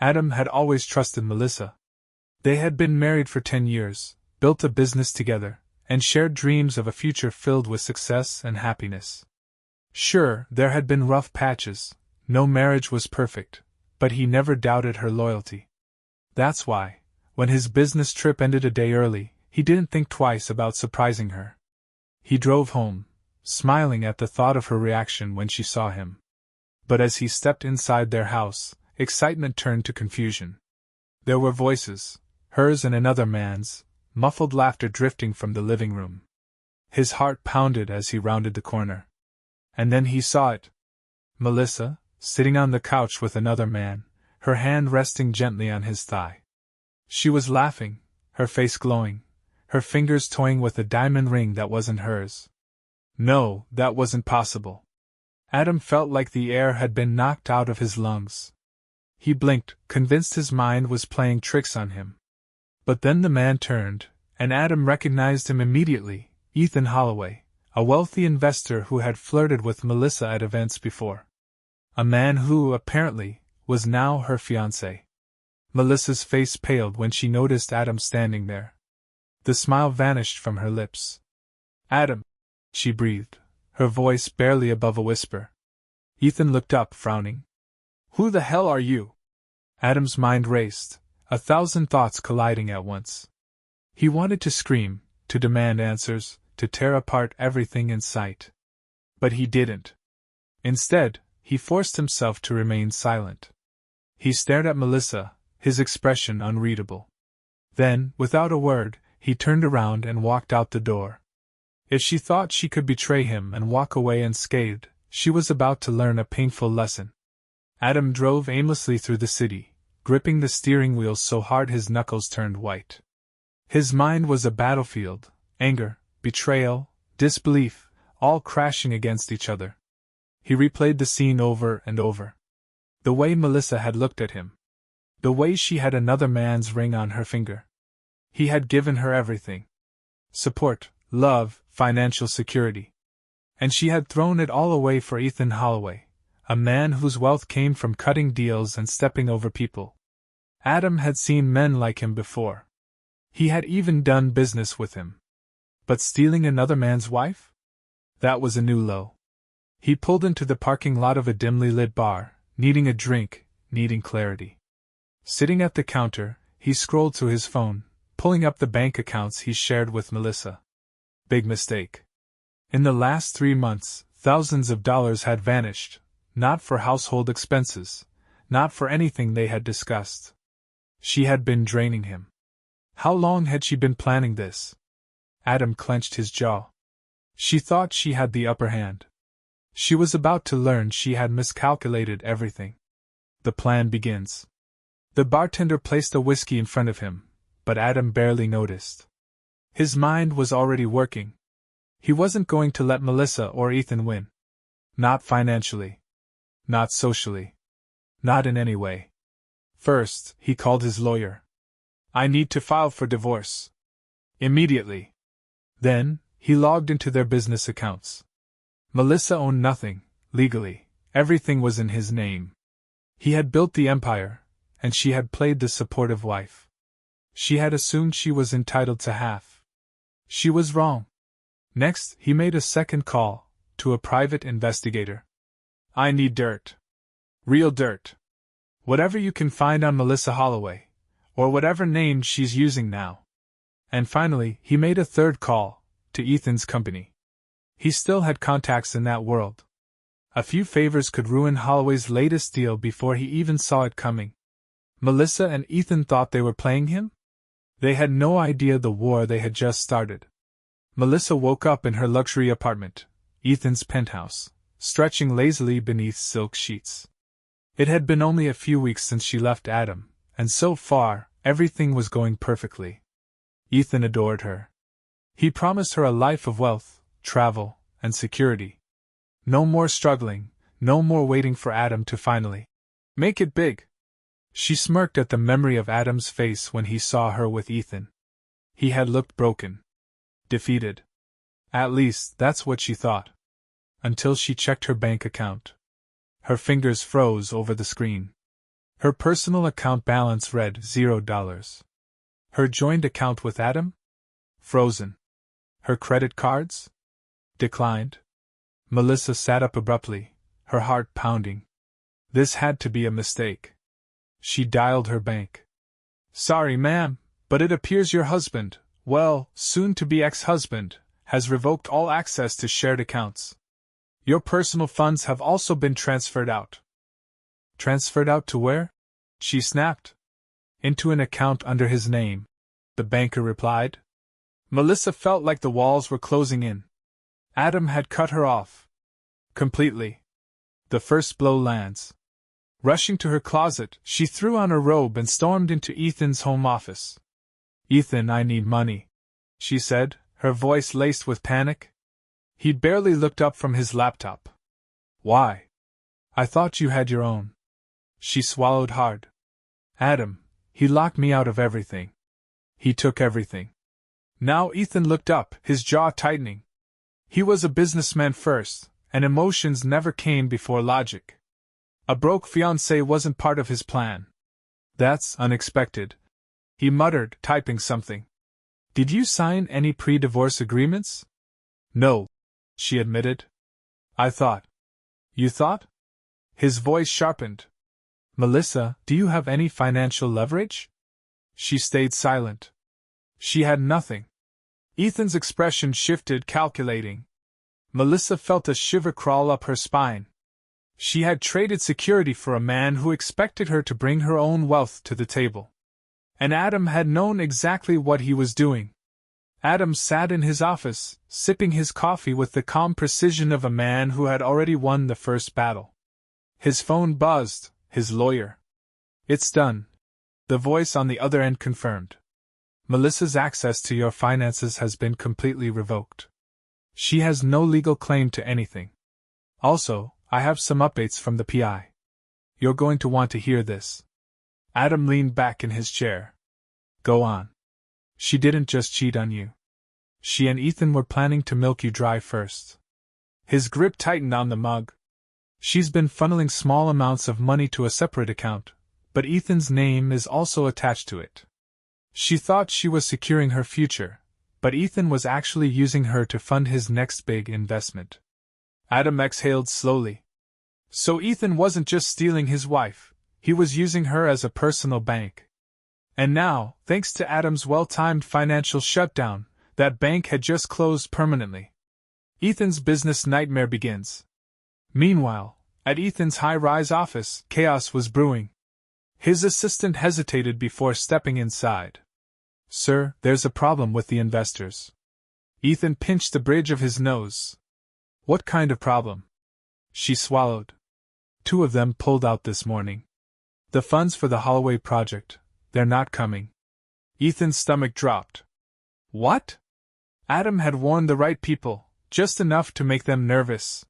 Adam had always trusted Melissa. They had been married for 10 years, built a business together, and shared dreams of a future filled with success and happiness. Sure, there had been rough patches, no marriage was perfect, but he never doubted her loyalty. That's why, when his business trip ended a day early, he didn't think twice about surprising her. He drove home, smiling at the thought of her reaction when she saw him. But as he stepped inside their house, excitement turned to confusion. There were voices, hers and another man's, muffled laughter drifting from the living room. His heart pounded as he rounded the corner. And then he saw it. Melissa, sitting on the couch with another man, her hand resting gently on his thigh. She was laughing, her face glowing, her fingers toying with a diamond ring that wasn't hers. No, that wasn't possible. Adam felt like the air had been knocked out of his lungs. He blinked, convinced his mind was playing tricks on him. But then the man turned, and Adam recognized him immediately, Ethan Holloway, a wealthy investor who had flirted with Melissa at events before. A man who, apparently, was now her fiancé. Melissa's face paled when she noticed Adam standing there. The smile vanished from her lips. "Adam," she breathed, her voice barely above a whisper. Ethan looked up, frowning. "Who the hell are you?" Adam's mind raced, 1,000 thoughts colliding at once. He wanted to scream, to demand answers, to tear apart everything in sight. But he didn't. Instead, he forced himself to remain silent. He stared at Melissa, his expression unreadable. Then, without a word, he turned around and walked out the door. If she thought she could betray him and walk away unscathed, she was about to learn a painful lesson. Adam drove aimlessly through the city, gripping the steering wheel so hard his knuckles turned white. His mind was a battlefield, anger, betrayal, disbelief, all crashing against each other. He replayed the scene over and over. The way Melissa had looked at him. The way she had another man's ring on her finger. He had given her everything. Support, love, financial security. And she had thrown it all away for Ethan Holloway, a man whose wealth came from cutting deals and stepping over people. Adam had seen men like him before. He had even done business with him. But stealing another man's wife? That was a new low. He pulled into the parking lot of a dimly lit bar, needing a drink, needing clarity. Sitting at the counter, he scrolled through his phone, pulling up the bank accounts he shared with Melissa. Big mistake. In the last 3 months, thousands of dollars had vanished, not for household expenses, not for anything they had discussed. She had been draining him. How long had she been planning this? Adam clenched his jaw. She thought she had the upper hand. She was about to learn she had miscalculated everything. The plan begins. The bartender placed a whiskey in front of him, but Adam barely noticed. His mind was already working. He wasn't going to let Melissa or Ethan win. Not financially. Not socially. Not in any way. First, he called his lawyer. "I need to file for divorce. Immediately." Then, he logged into their business accounts. Melissa owned nothing, legally, everything was in his name. He had built the empire, and she had played the supportive wife. She had assumed she was entitled to half. She was wrong. Next, he made a second call, to a private investigator. "I need dirt. Real dirt. Whatever you can find on Melissa Holloway, or whatever name she's using now." And finally, he made a third call, to Ethan's company. He still had contacts in that world. A few favors could ruin Holloway's latest deal before he even saw it coming. Melissa and Ethan thought they were playing him? They had no idea the war they had just started. Melissa woke up in her luxury apartment, Ethan's penthouse, stretching lazily beneath silk sheets. It had been only a few weeks since she left Adam, and so far, everything was going perfectly. Ethan adored her. He promised her a life of wealth, travel, and security. No more struggling, no more waiting for Adam to finally make it big. She smirked at the memory of Adam's face when he saw her with Ethan. He had looked broken. Defeated. At least, that's what she thought. Until she checked her bank account. Her fingers froze over the screen. Her personal account balance read $0. Her joint account with Adam? Frozen. Her credit cards? Declined. Melissa sat up abruptly, her heart pounding. This had to be a mistake. She dialed her bank. Sorry, ma'am, but it appears your husband, well, soon-to-be ex-husband, has revoked all access to shared accounts. Your personal funds have also been transferred out. Transferred out to where? She snapped. Into an account under his name, the banker replied. Melissa felt like the walls were closing in. Adam had cut her off. Completely. The first blow lands. Rushing to her closet, she threw on her robe and stormed into Ethan's home office. Ethan, I need money, she said, her voice laced with panic. He barely looked up from his laptop. Why? I thought you had your own. She swallowed hard. Adam, he locked me out of everything. He took everything. Now Ethan looked up, his jaw tightening. He was a businessman first, and emotions never came before logic. A broke fiancé wasn't part of his plan. That's unexpected, he muttered, typing something. Did you sign any pre-divorce agreements? No, she admitted. I thought. You thought? His voice sharpened. Melissa, do you have any financial leverage? She stayed silent. She had nothing. Ethan's expression shifted, calculating. Melissa felt a shiver crawl up her spine. She had traded security for a man who expected her to bring her own wealth to the table. And Adam had known exactly what he was doing. Adam sat in his office, sipping his coffee with the calm precision of a man who had already won the first battle. His phone buzzed, his lawyer. It's done. The voice on the other end confirmed. Melissa's access to your finances has been completely revoked. She has no legal claim to anything. Also, I have some updates from the PI. You're going to want to hear this. Adam leaned back in his chair. Go on. She didn't just cheat on you. She and Ethan were planning to milk you dry first. His grip tightened on the mug. She's been funneling small amounts of money to a separate account, but Ethan's name is also attached to it. She thought she was securing her future, but Ethan was actually using her to fund his next big investment. Adam exhaled slowly. So Ethan wasn't just stealing his wife, he was using her as a personal bank. And now, thanks to Adam's well-timed financial shutdown, that bank had just closed permanently. Ethan's business nightmare begins. Meanwhile, at Ethan's high-rise office, chaos was brewing. His assistant hesitated before stepping inside. Sir, there's a problem with the investors. Ethan pinched the bridge of his nose. What kind of problem? She swallowed. 2 of them pulled out this morning. The funds for the Holloway project, they're not coming. Ethan's stomach dropped. What? Adam had warned the right people, just enough to make them nervous.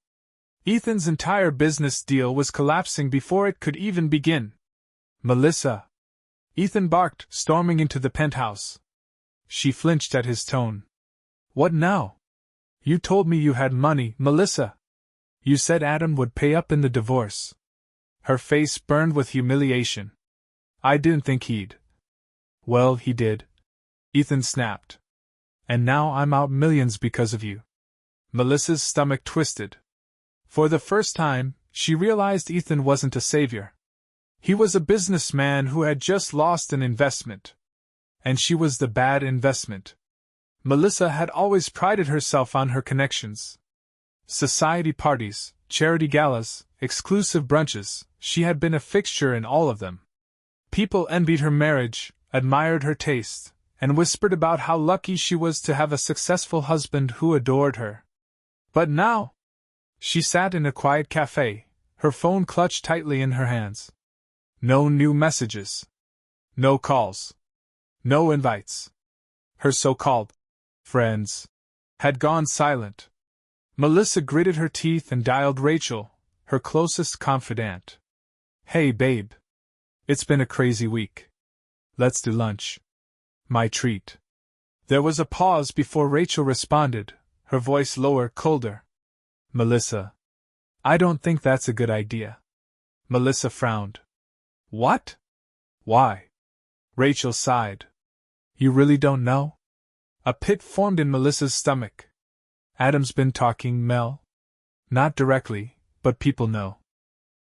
Ethan's entire business deal was collapsing before it could even begin. Melissa! Ethan barked, storming into the penthouse. She flinched at his tone. What now? You told me you had money, Melissa. You said Adam would pay up in the divorce. Her face burned with humiliation. I didn't think he'd. Well, he did. Ethan snapped. And now I'm out millions because of you. Melissa's stomach twisted. For the first time, she realized Ethan wasn't a savior. He was a businessman who had just lost an investment. And she was the bad investment. Melissa had always prided herself on her connections. Society parties, charity galas, exclusive brunches, she had been a fixture in all of them. People envied her marriage, admired her taste, and whispered about how lucky she was to have a successful husband who adored her. But now, she sat in a quiet cafe, her phone clutched tightly in her hands. No new messages. No calls. No invites. Her so-called friends had gone silent. Melissa gritted her teeth and dialed Rachel, her closest confidant. Hey babe. It's been a crazy week. Let's do lunch. My treat. There was a pause before Rachel responded, her voice lower, colder. Melissa. I don't think that's a good idea. Melissa frowned. What? Why? Rachel sighed. You really don't know? A pit formed in Melissa's stomach. Adam's been talking, Mel. Not directly, but people know.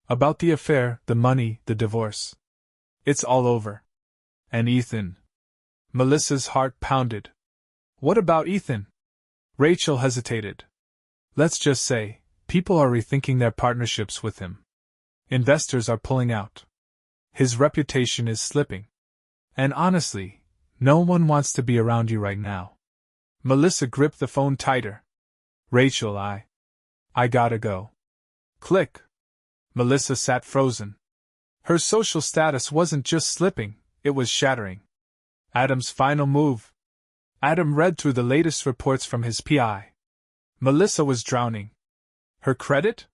About the affair, the money, the divorce. It's all over. And Ethan. Melissa's heart pounded. What about Ethan? Rachel hesitated. Let's just say, people are rethinking their partnerships with him. Investors are pulling out. His reputation is slipping. And honestly, no one wants to be around you right now. Melissa gripped the phone tighter. Rachel, I gotta go. Click. Melissa sat frozen. Her social status wasn't just slipping, it was shattering. Adam's final move. Adam read through the latest reports from his PI. Melissa was drowning. Her credit?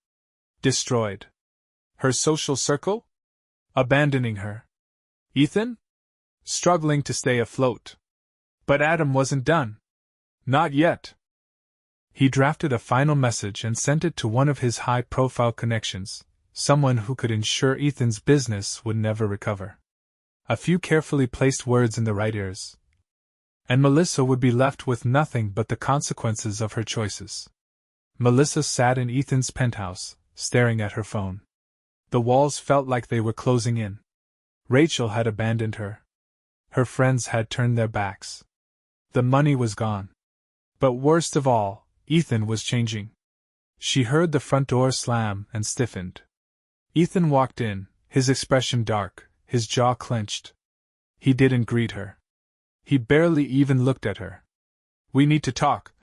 Destroyed. Her social circle? Abandoning her. Ethan? Struggling to stay afloat. But Adam wasn't done. Not yet. He drafted a final message and sent it to one of his high-profile connections, someone who could ensure Ethan's business would never recover. A few carefully placed words in the right ears. And Melissa would be left with nothing but the consequences of her choices. Melissa sat in Ethan's penthouse, staring at her phone. The walls felt like they were closing in. Rachel had abandoned her. Her friends had turned their backs. The money was gone. But worst of all, Ethan was changing. She heard the front door slam and stiffened. Ethan walked in, his expression dark, his jaw clenched. He didn't greet her. He barely even looked at her. We need to talk,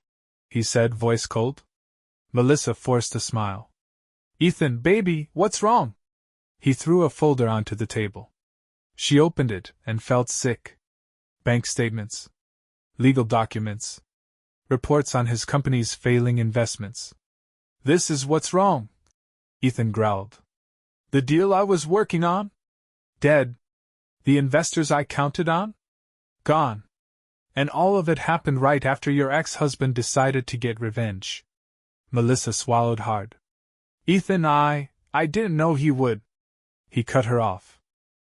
he said, voice cold. Melissa forced a smile. Ethan, baby, what's wrong? He threw a folder onto the table. She opened it and felt sick. Bank statements. Legal documents. Reports on his company's failing investments. This is what's wrong, Ethan growled. The deal I was working on? Dead. The investors I counted on? Gone. And all of it happened right after your ex-husband decided to get revenge. Melissa swallowed hard. Ethan, I didn't know he would. He cut her off.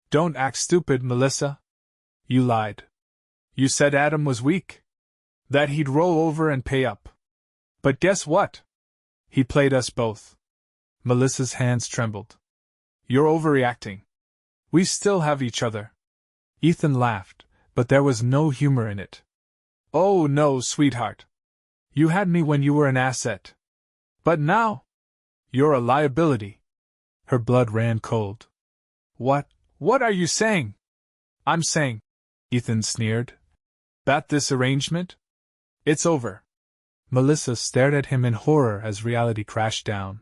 Don't act stupid, Melissa. You lied. You said Adam was weak. That he'd roll over and pay up. But guess what? He played us both. Melissa's hands trembled. You're overreacting. We still have each other. Ethan laughed, but there was no humor in it. Oh no, sweetheart. You had me when you were an asset. But now? You're a liability. Her blood ran cold. What are you saying? I'm saying, Ethan sneered, that this arrangement? It's over. Melissa stared at him in horror as reality crashed down.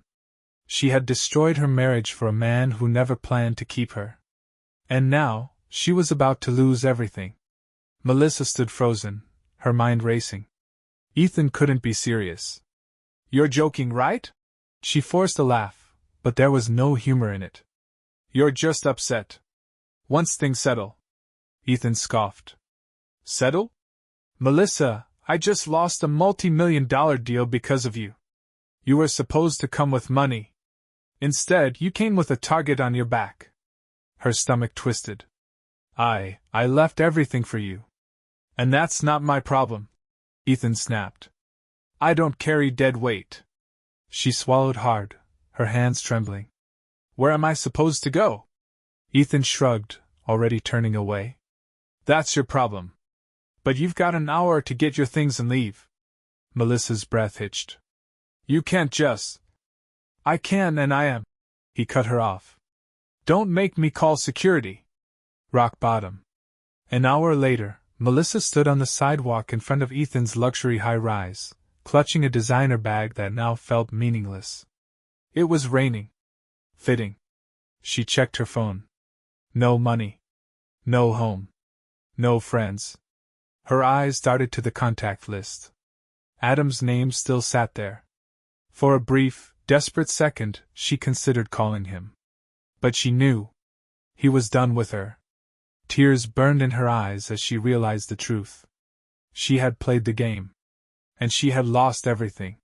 She had destroyed her marriage for a man who never planned to keep her. And now, she was about to lose everything. Melissa stood frozen, her mind racing. Ethan couldn't be serious. You're joking, right? She forced a laugh, but there was no humor in it. You're just upset. Once things settle. Ethan scoffed. Settle? Melissa, I just lost a multi-million-dollar deal because of you. You were supposed to come with money. Instead, you came with a target on your back. Her stomach twisted. I left everything for you. And that's not my problem, Ethan snapped. I don't carry dead weight. She swallowed hard, her hands trembling. Where am I supposed to go? Ethan shrugged, already turning away. That's your problem. But you've got an hour to get your things and leave. Melissa's breath hitched. You can't just. I can and I am. He cut her off. Don't make me call security. Rock bottom. An hour later, Melissa stood on the sidewalk in front of Ethan's luxury high-rise, clutching a designer bag that now felt meaningless. It was raining. Fitting. She checked her phone. No money. No home. No friends. Her eyes darted to the contact list. Adam's name still sat there. For a brief, desperate second, she considered calling him. But she knew. He was done with her. Tears burned in her eyes as she realized the truth. She had played the game. And she had lost everything.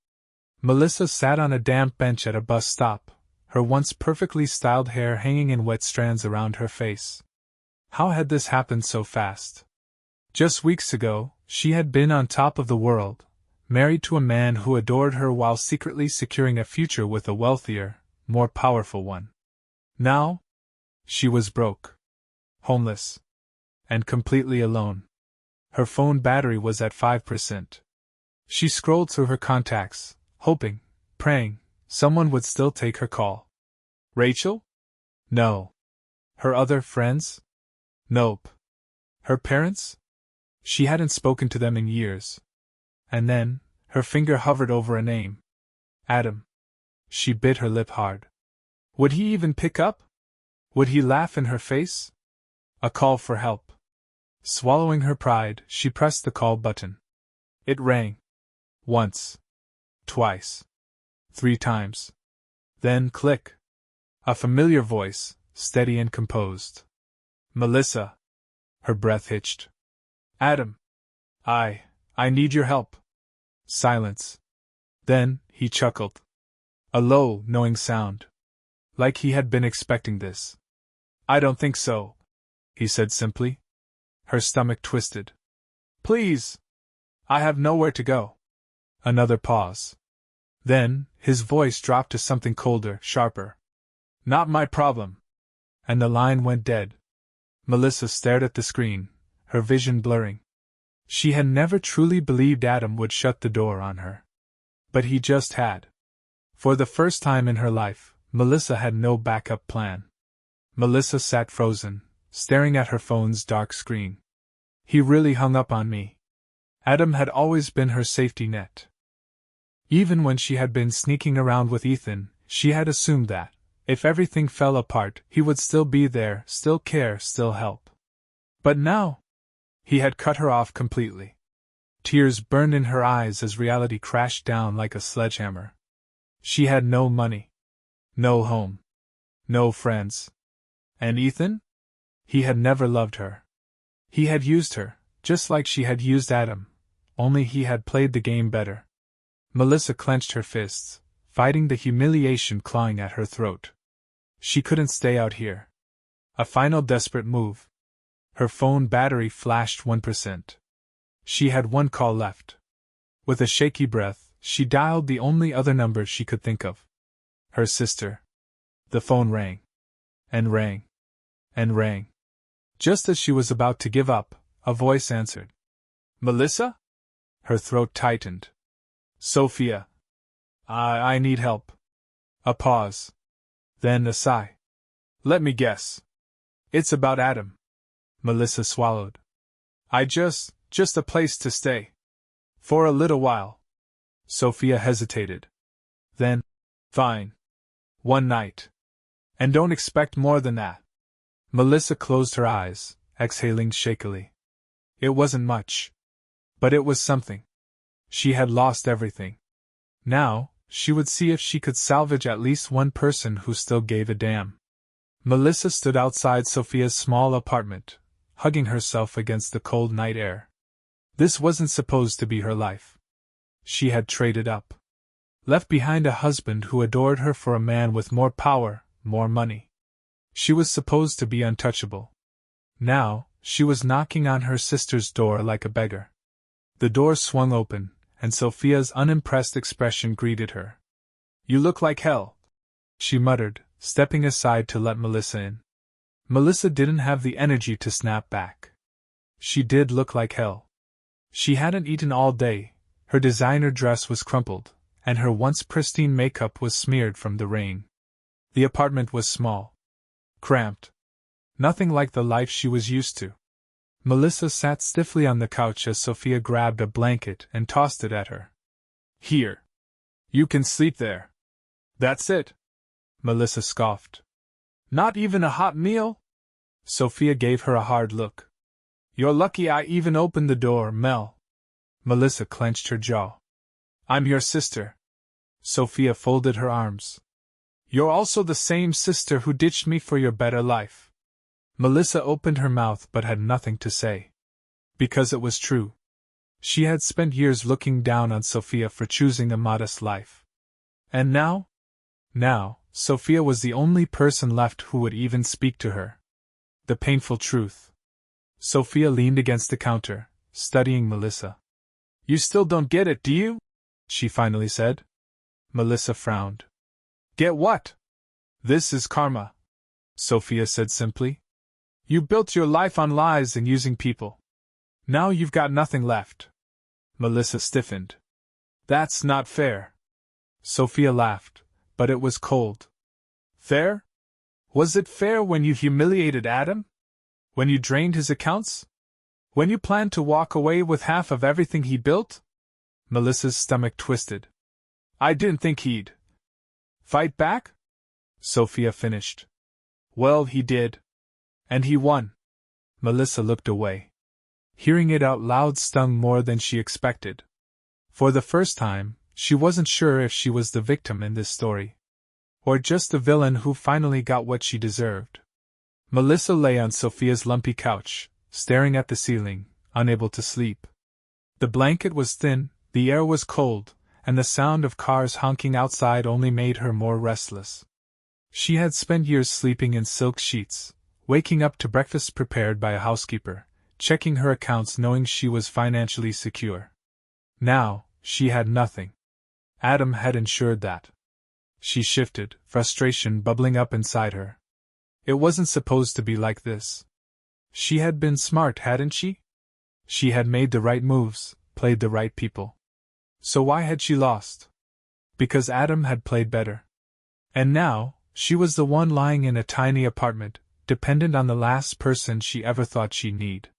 Melissa sat on a damp bench at a bus stop, her once perfectly styled hair hanging in wet strands around her face. How had this happened so fast? Just weeks ago, she had been on top of the world, married to a man who adored her while secretly securing a future with a wealthier, more powerful one. Now, she was broke, homeless, and completely alone. Her phone battery was at 5%. She scrolled through her contacts, hoping, praying, someone would still take her call. Rachel? No. Her other friends? Nope. Her parents? She hadn't spoken to them in years. And then, her finger hovered over a name. Adam. She bit her lip hard. Would he even pick up? Would he laugh in her face? A call for help. Swallowing her pride, she pressed the call button. It rang. Once. Twice. 3 times. Then click. A familiar voice, steady and composed. Melissa. Her breath hitched. Adam. I need your help. Silence. Then, he chuckled. A low, knowing sound. Like he had been expecting this. I don't think so, he said simply. Her stomach twisted. Please. I have nowhere to go. Another pause. Then, his voice dropped to something colder, sharper. Not my problem. And the line went dead. Melissa stared at the screen, her vision blurring. She had never truly believed Adam would shut the door on her. But he just had. For the first time in her life, Melissa had no backup plan. Melissa sat frozen, staring at her phone's dark screen. He really hung up on me. Adam had always been her safety net. Even when she had been sneaking around with Ethan, she had assumed that, if everything fell apart, he would still be there, still care, still help. But now, he had cut her off completely. Tears burned in her eyes as reality crashed down like a sledgehammer. She had no money. No home. No friends. And Ethan? He had never loved her. He had used her, just like she had used Adam, only he had played the game better. Melissa clenched her fists, fighting the humiliation clawing at her throat. She couldn't stay out here. A final desperate move. Her phone battery flashed 1%. She had 1 call left. With a shaky breath, she dialed the only other number she could think of. Her sister. The phone rang. And rang. And rang. Just as she was about to give up, a voice answered. Melissa? Her throat tightened. Sophia. I need help. A pause. Then a sigh. Let me guess. It's about Adam. Melissa swallowed. Just a place to stay. For a little while. Sophia hesitated. Then, fine. 1 night. And don't expect more than that. Melissa closed her eyes, exhaling shakily. It wasn't much. But it was something. She had lost everything. Now, she would see if she could salvage at least one person who still gave a damn. Melissa stood outside Sophia's small apartment, hugging herself against the cold night air. This wasn't supposed to be her life. She had traded up. Left behind a husband who adored her for a man with more power, more money. She was supposed to be untouchable. Now, she was knocking on her sister's door like a beggar. The door swung open, and Sophia's unimpressed expression greeted her. You look like hell, she muttered, stepping aside to let Melissa in. Melissa didn't have the energy to snap back. She did look like hell. She hadn't eaten all day, her designer dress was crumpled, and her once pristine makeup was smeared from the rain. The apartment was small. Cramped. Nothing like the life she was used to. Melissa sat stiffly on the couch as Sophia grabbed a blanket and tossed it at her. Here. You can sleep there. That's it. Melissa scoffed. Not even a hot meal? Sophia gave her a hard look. You're lucky I even opened the door, Mel. Melissa clenched her jaw. I'm your sister. Sophia folded her arms. You're also the same sister who ditched me for your better life. Melissa opened her mouth but had nothing to say. Because it was true. She had spent years looking down on Sophia for choosing a modest life. And now? Now, Sophia was the only person left who would even speak to her. The painful truth. Sophia leaned against the counter, studying Melissa. "You still don't get it, do you?" she finally said. Melissa frowned. "Get what?" "This is karma," Sophia said simply. "You built your life on lies and using people. Now you've got nothing left." Melissa stiffened. "That's not fair." Sophia laughed, but it was cold. "Fair? Was it fair when you humiliated Adam? When you drained his accounts? When you planned to walk away with half of everything he built?" Melissa's stomach twisted. "I didn't think he'd fight back?" Sophia finished. "Well, he did. And he won." Melissa looked away. Hearing it out loud stung more than she expected. For the first time, she wasn't sure if she was the victim in this story, or just the villain who finally got what she deserved. Melissa lay on Sophia's lumpy couch, staring at the ceiling, unable to sleep. The blanket was thin, the air was cold, and the sound of cars honking outside only made her more restless. She had spent years sleeping in silk sheets, waking up to breakfast prepared by a housekeeper, checking her accounts knowing she was financially secure. Now, she had nothing. Adam had ensured that. She shifted, frustration bubbling up inside her. It wasn't supposed to be like this. She had been smart, hadn't she? She had made the right moves, played the right people. So why had she lost? Because Adam had played better. And now, she was the one lying in a tiny apartment, dependent on the last person she ever thought she'd need.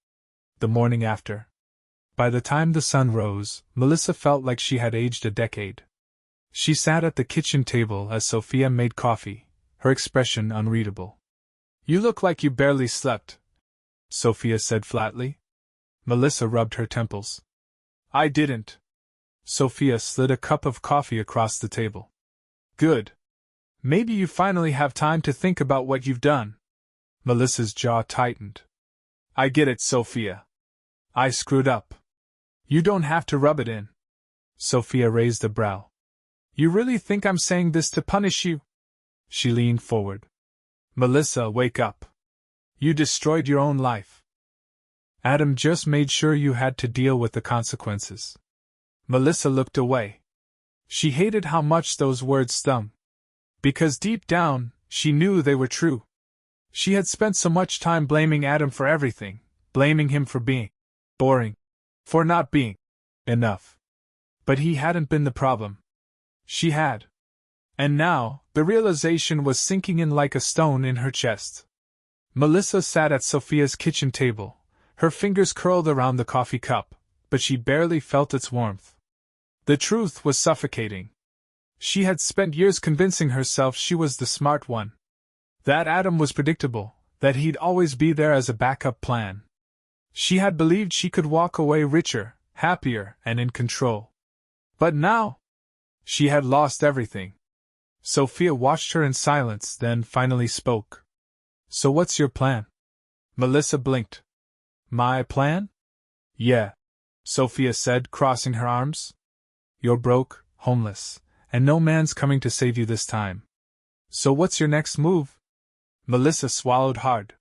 The morning after. By the time the sun rose, Melissa felt like she had aged a decade. She sat at the kitchen table as Sophia made coffee, her expression unreadable. "You look like you barely slept," Sophia said flatly. Melissa rubbed her temples. "I didn't." Sophia slid a cup of coffee across the table. "Good. Maybe you finally have time to think about what you've done." Melissa's jaw tightened. "I get it, Sophia. I screwed up. You don't have to rub it in." Sophia raised a brow. "You really think I'm saying this to punish you?" She leaned forward. "Melissa, wake up. You destroyed your own life. Adam just made sure you had to deal with the consequences." Melissa looked away. She hated how much those words stung. Because deep down, she knew they were true. She had spent so much time blaming Adam for everything, blaming him for being boring, for not being enough. But he hadn't been the problem. She had. And now, the realization was sinking in like a stone in her chest. Melissa sat at Sophia's kitchen table, her fingers curled around the coffee cup, but she barely felt its warmth. The truth was suffocating. She had spent years convincing herself she was the smart one. That Adam was predictable, that he'd always be there as a backup plan. She had believed she could walk away richer, happier, and in control. But now, she had lost everything. Sophia watched her in silence, then finally spoke. "So what's your plan?" Melissa blinked. "My plan?" "Yeah," Sophia said, crossing her arms. "You're broke, homeless, and no man's coming to save you this time. So what's your next move?" Melissa swallowed hard.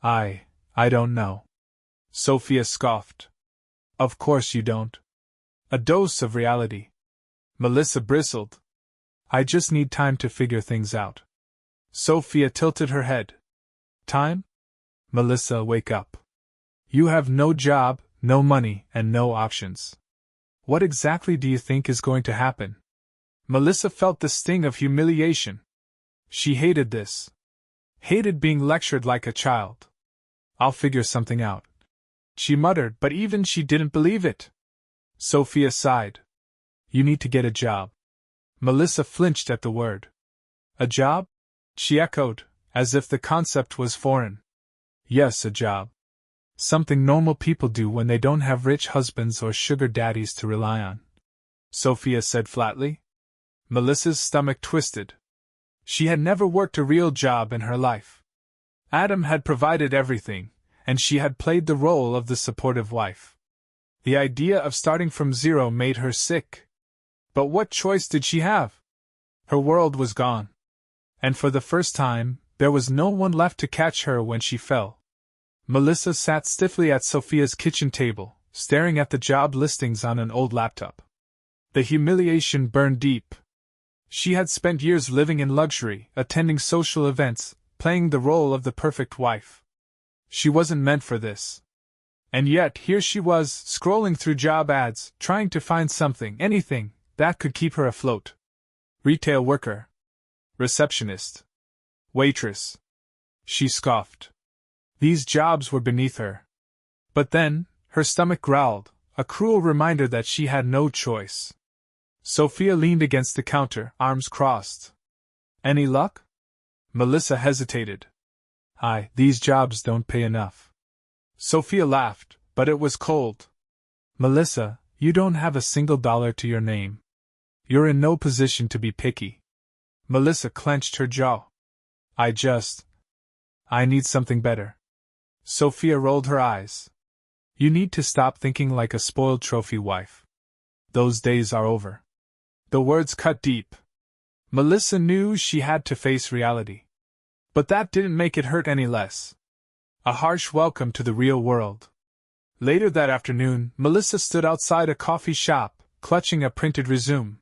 I don't know." Sophia scoffed. "Of course you don't. A dose of reality." Melissa bristled. "I just need time to figure things out." Sophia tilted her head. "Time? Melissa, wake up. You have no job, no money, and no options. What exactly do you think is going to happen?" Melissa felt the sting of humiliation. She hated this. Hated being lectured like a child. "I'll figure something out," she muttered, but even she didn't believe it. Sophia sighed. "You need to get a job." Melissa flinched at the word. "A job?" she echoed, as if the concept was foreign. "Yes, a job. Something normal people do when they don't have rich husbands or sugar daddies to rely on," Sophia said flatly. Melissa's stomach twisted. She had never worked a real job in her life. Adam had provided everything, and she had played the role of the supportive wife. The idea of starting from zero made her sick. But what choice did she have? Her world was gone. And for the first time, there was no one left to catch her when she fell. Melissa sat stiffly at Sophia's kitchen table, staring at the job listings on an old laptop. The humiliation burned deep. She had spent years living in luxury, attending social events, playing the role of the perfect wife. She wasn't meant for this. And yet here she was, scrolling through job ads, trying to find something, anything, that could keep her afloat. Retail worker. Receptionist. Waitress. She scoffed. These jobs were beneath her. But then, her stomach growled, a cruel reminder that she had no choice. Sophia leaned against the counter, arms crossed. Any luck? Melissa hesitated. These jobs don't pay enough. Sophia laughed, but it was cold. Melissa, you don't have a single dollar to your name. You're in no position to be picky. Melissa clenched her jaw. I need something better. Sophia rolled her eyes. You need to stop thinking like a spoiled trophy wife. Those days are over. The words cut deep. Melissa knew she had to face reality. But that didn't make it hurt any less. A harsh welcome to the real world. Later that afternoon, Melissa stood outside a coffee shop, clutching a printed resume.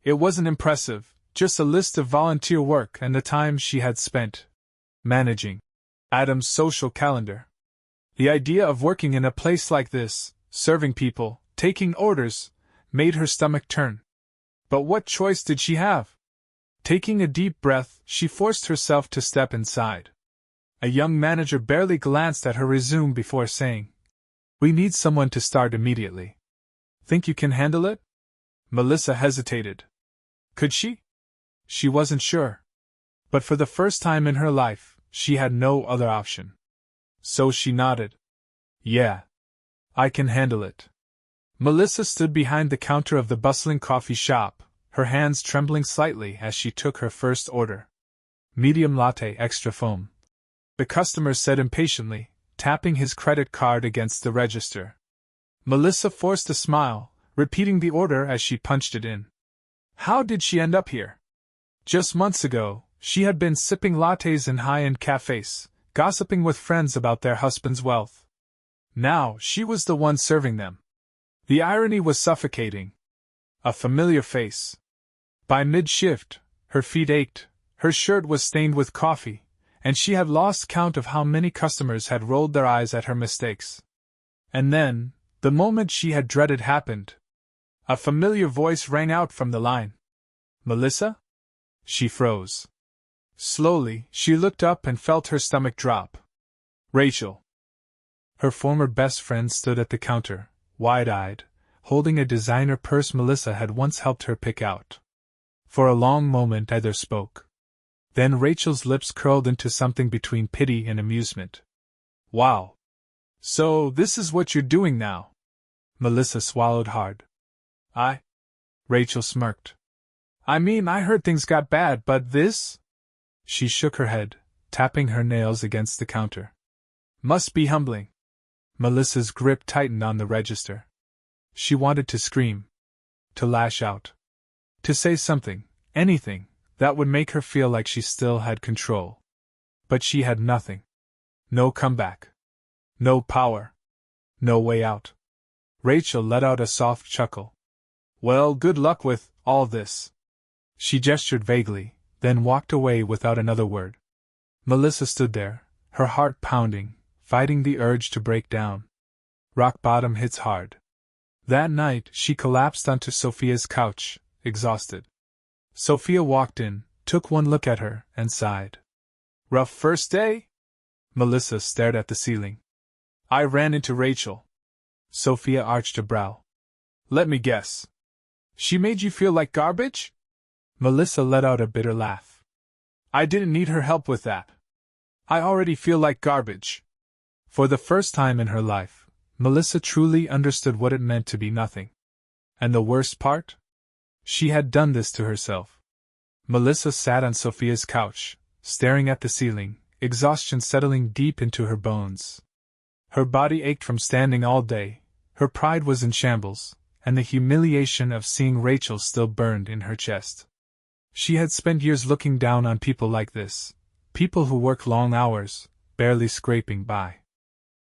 It wasn't impressive, just a list of volunteer work and the time she had spent managing Adam's social calendar. The idea of working in a place like this, serving people, taking orders, made her stomach turn. But what choice did she have? Taking a deep breath, she forced herself to step inside. A young manager barely glanced at her resume before saying, "We need someone to start immediately. Think you can handle it?" Melissa hesitated. Could she? She wasn't sure. But for the first time in her life, she had no other option. So she nodded. Yeah. I can handle it. Melissa stood behind the counter of the bustling coffee shop, her hands trembling slightly as she took her first order. Medium latte extra foam. The customer said impatiently, tapping his credit card against the register. Melissa forced a smile, repeating the order as she punched it in. How did she end up here? Just months ago, she had been sipping lattes in high-end cafes, gossiping with friends about their husband's wealth. Now, she was the one serving them. The irony was suffocating. A familiar face. By mid-shift, her feet ached, her shirt was stained with coffee, and she had lost count of how many customers had rolled their eyes at her mistakes. And then, the moment she had dreaded happened. A familiar voice rang out from the line. Melissa? She froze. Slowly, she looked up and felt her stomach drop. Rachel. Her former best friend stood at the counter, wide-eyed, holding a designer purse Melissa had once helped her pick out. For a long moment neither spoke. Then Rachel's lips curled into something between pity and amusement. Wow. So this is what you're doing now? Melissa swallowed hard. Rachel smirked. I mean, I heard things got bad, but this? She shook her head, tapping her nails against the counter. Must be humbling. Melissa's grip tightened on the register. She wanted to scream. To lash out. To say something, anything, that would make her feel like she still had control. But she had nothing. No comeback. No power. No way out. Rachel let out a soft chuckle. Well, good luck with all this. She gestured vaguely, then walked away without another word. Melissa stood there, her heart pounding, fighting the urge to break down. Rock bottom hits hard. That night, she collapsed onto Sophia's couch, exhausted. Sophia walked in, took one look at her, and sighed. Rough first day? Melissa stared at the ceiling. I ran into Rachel. Sophia arched a brow. Let me guess. She made you feel like garbage? Melissa let out a bitter laugh. I didn't need her help with that. I already feel like garbage. For the first time in her life, Melissa truly understood what it meant to be nothing. And the worst part? She had done this to herself. Melissa sat on Sophia's couch, staring at the ceiling, exhaustion settling deep into her bones. Her body ached from standing all day, her pride was in shambles, and the humiliation of seeing Rachel still burned in her chest. She had spent years looking down on people like this, people who work long hours, barely scraping by.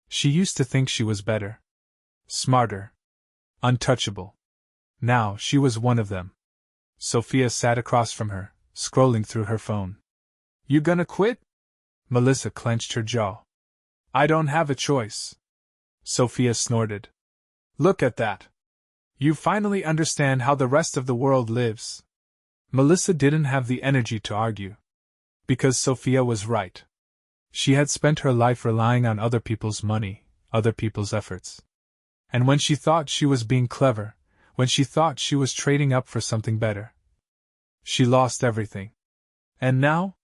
She used to think she was better, smarter, untouchable. Now she was one of them. Sophia sat across from her, scrolling through her phone. You gonna quit? Melissa clenched her jaw. I don't have a choice. Sophia snorted. Look at that. You finally understand how the rest of the world lives. Melissa didn't have the energy to argue. Because Sophia was right. She had spent her life relying on other people's money, other people's efforts. And when she thought she was being clever, when she thought she was trading up for something better, she lost everything. And now?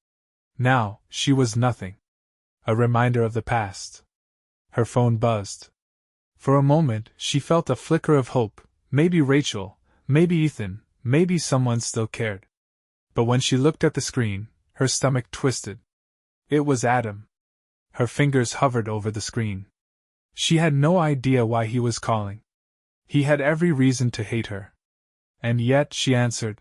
Now, she was nothing. A reminder of the past. Her phone buzzed. For a moment, she felt a flicker of hope. Maybe Rachel, maybe Ethan, maybe someone still cared. But when she looked at the screen, her stomach twisted. It was Adam. Her fingers hovered over the screen. She had no idea why he was calling. He had every reason to hate her. And yet she answered.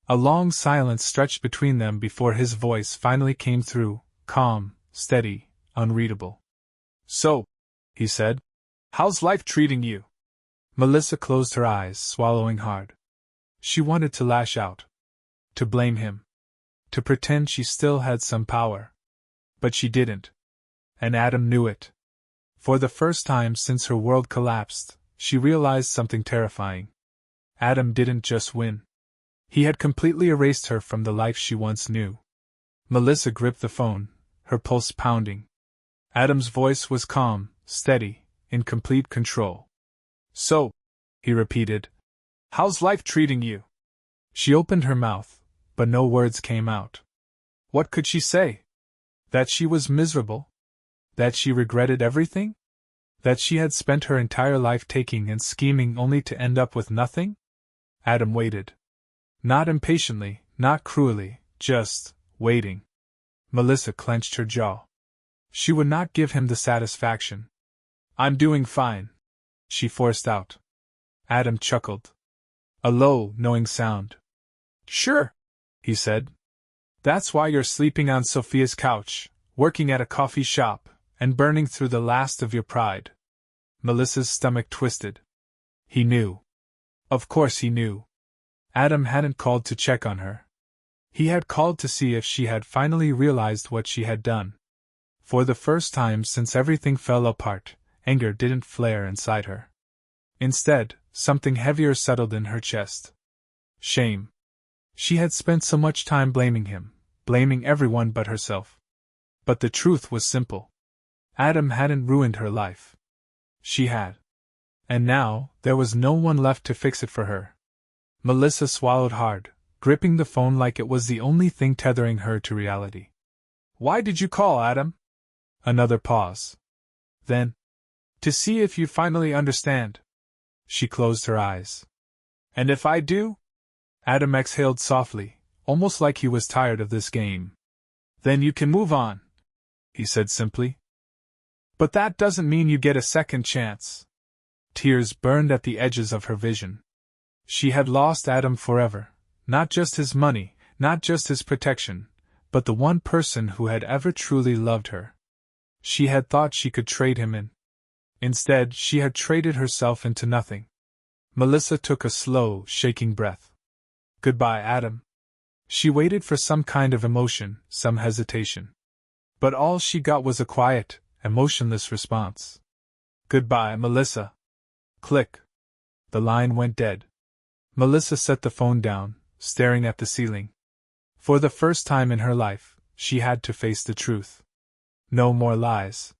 A long silence stretched between them before his voice finally came through, calm, steady, unreadable. So, he said, how's life treating you? Melissa closed her eyes, swallowing hard. She wanted to lash out. To blame him. To pretend she still had some power. But she didn't. And Adam knew it. For the first time since her world collapsed, she realized something terrifying. Adam didn't just win. He had completely erased her from the life she once knew. Melissa gripped the phone, her pulse pounding. Adam's voice was calm, steady, in complete control. So, he repeated, how's life treating you? She opened her mouth, but no words came out. What could she say? That she was miserable? That she regretted everything? That she had spent her entire life taking and scheming only to end up with nothing? Adam waited. Not impatiently, not cruelly, just waiting. Melissa clenched her jaw. She would not give him the satisfaction. I'm doing fine, she forced out. Adam chuckled. A low, knowing sound. Sure, he said. That's why you're sleeping on Sophia's couch, working at a coffee shop, and burning through the last of your pride. Melissa's stomach twisted. He knew. Of course he knew. Adam hadn't called to check on her. He had called to see if she had finally realized what she had done. For the first time since everything fell apart, anger didn't flare inside her. Instead, something heavier settled in her chest. Shame. She had spent so much time blaming him, blaming everyone but herself. But the truth was simple. Adam hadn't ruined her life. She had. And now, there was no one left to fix it for her. Melissa swallowed hard, gripping the phone like it was the only thing tethering her to reality. Why did you call, Adam? Another pause. Then, to see if you finally understand. She closed her eyes. And if I do? Adam exhaled softly, almost like he was tired of this game. Then you can move on, he said simply. But that doesn't mean you get a second chance. Tears burned at the edges of her vision. She had lost Adam forever, not just his money, not just his protection, but the one person who had ever truly loved her. She had thought she could trade him in. Instead, she had traded herself into nothing. Melissa took a slow, shaking breath. Goodbye, Adam. She waited for some kind of emotion, some hesitation. But all she got was a quiet, emotionless response. Goodbye, Melissa. Click. The line went dead. Melissa set the phone down, staring at the ceiling. For the first time in her life, she had to face the truth. No more lies.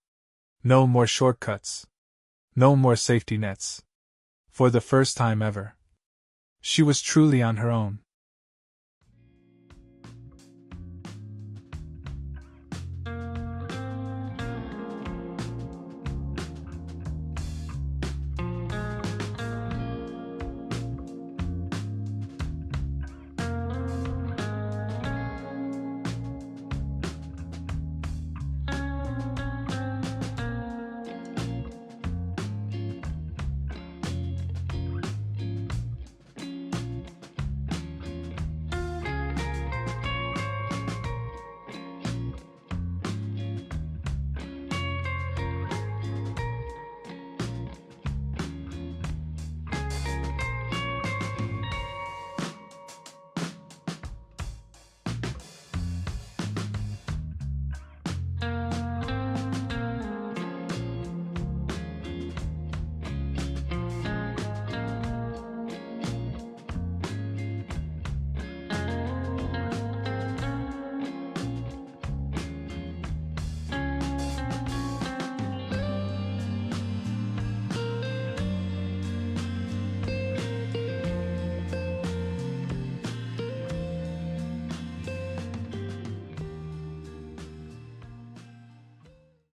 No more shortcuts. No more safety nets. For the first time ever, she was truly on her own.